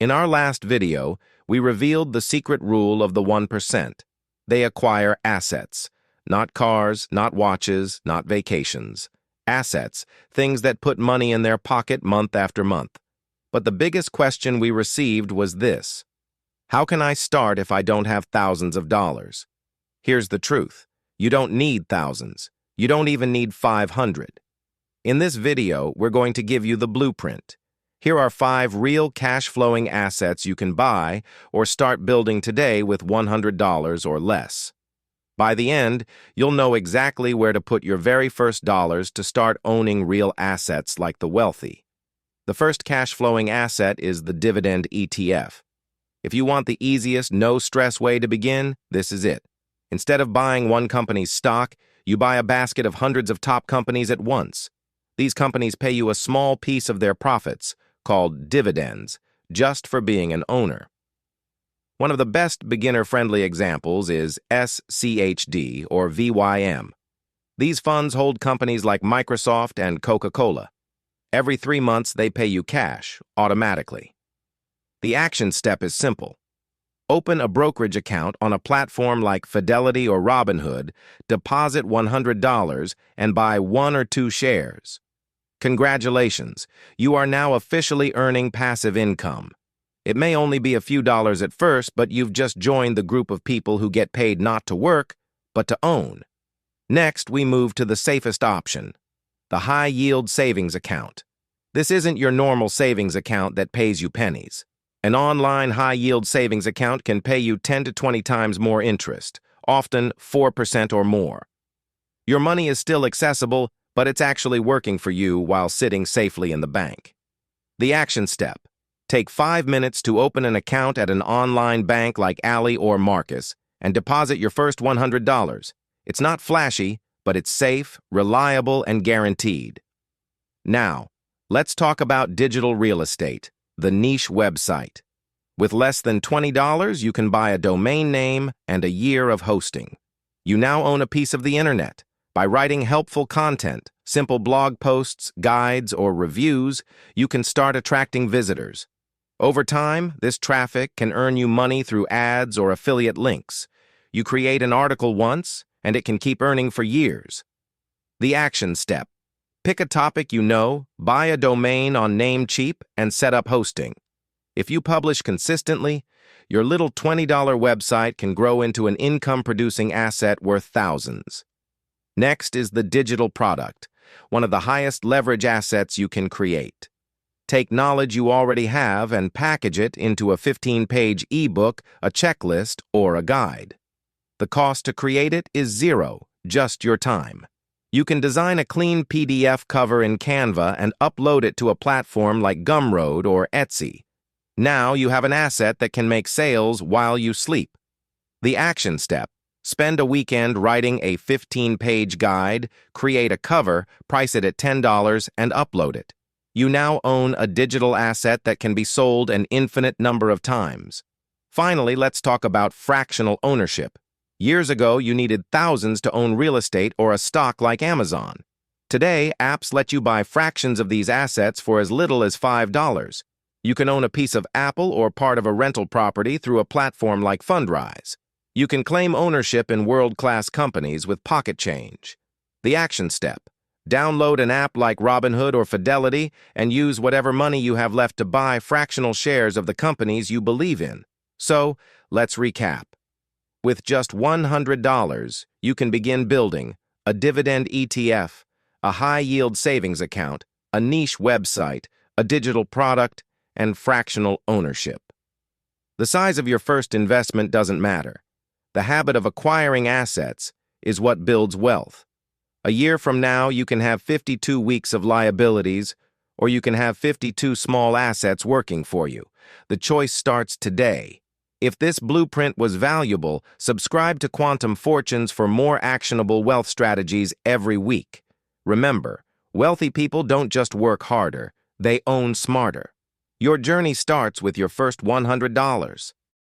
In our last video, we revealed the secret rule of the 1%. They acquire assets. Not cars, not watches, not vacations. Assets, things that put money in their pocket month after month. But the biggest question we received was this: how can I start if I don't have thousands of dollars? Here's the truth. You don't need thousands. You don't even need 500. In this video, we're going to give you the blueprint. Here are 5 real cash-flowing assets you can buy or start building today with $100 or less. By the end, you'll know exactly where to put your very first dollars to start owning real assets like the wealthy. The first cash-flowing asset is the dividend ETF. If you want the easiest, no-stress way to begin, this is it. Instead of buying one company's stock, you buy a basket of hundreds of top companies at once. These companies pay you a small piece of their profits, called dividends, just for being an owner. One of the best beginner-friendly examples is SCHD or VYM. These funds hold companies like Microsoft and Coca-Cola. Every 3 months, they pay you cash, automatically. The action step is simple. Open a brokerage account on a platform like Fidelity or Robinhood, deposit $100, and buy 1 or 2 shares. Congratulations, you are now officially earning passive income. It may only be a few dollars at first, but you've just joined the group of people who get paid not to work, but to own. Next, we move to the safest option, the high-yield savings account. This isn't your normal savings account that pays you pennies. An online high-yield savings account can pay you 10 to 20 times more interest, often 4% or more. Your money is still accessible, but it's actually working for you while sitting safely in the bank. The action step: take 5 minutes to open an account at an online bank like Ally or Marcus and deposit your first $100. It's not flashy, but it's safe, reliable, and guaranteed. Now, let's talk about digital real estate, the niche website. With less than $20, you can buy a domain name and a year of hosting. You now own a piece of the internet. By writing helpful content, simple blog posts, guides, or reviews, you can start attracting visitors. Over time, this traffic can earn you money through ads or affiliate links. You create an article once, and it can keep earning for years. The action step: pick a topic you know, buy a domain on Namecheap, and set up hosting. If you publish consistently, your little $20 website can grow into an income-producing asset worth thousands. Next is the digital product, one of the highest leverage assets you can create. Take knowledge you already have and package it into a 15-page ebook, a checklist, or a guide. The cost to create it is zero, just your time. You can design a clean PDF cover in Canva and upload it to a platform like Gumroad or Etsy. Now you have an asset that can make sales while you sleep. The action step: spend a weekend writing a 15-page guide, create a cover, price it at $10, and upload it. You now own a digital asset that can be sold an infinite number of times. Finally, let's talk about fractional ownership. Years ago, you needed thousands to own real estate or a stock like Amazon. Today, apps let you buy fractions of these assets for as little as $5. You can own a piece of Apple or part of a rental property through a platform like Fundrise. You can claim ownership in world-class companies with pocket change. The action step: download an app like Robinhood or Fidelity and use whatever money you have left to buy fractional shares of the companies you believe in. So, let's recap. With just $100, you can begin building a dividend ETF, a high-yield savings account, a niche website, a digital product, and fractional ownership. The size of your first investment doesn't matter. The habit of acquiring assets is what builds wealth. A year from now, you can have 52 weeks of liabilities, or you can have 52 small assets working for you. The choice starts today. If this blueprint was valuable, subscribe to Quantum Fortunes for more actionable wealth strategies every week. Remember, wealthy people don't just work harder, they own smarter. Your journey starts with your first $100.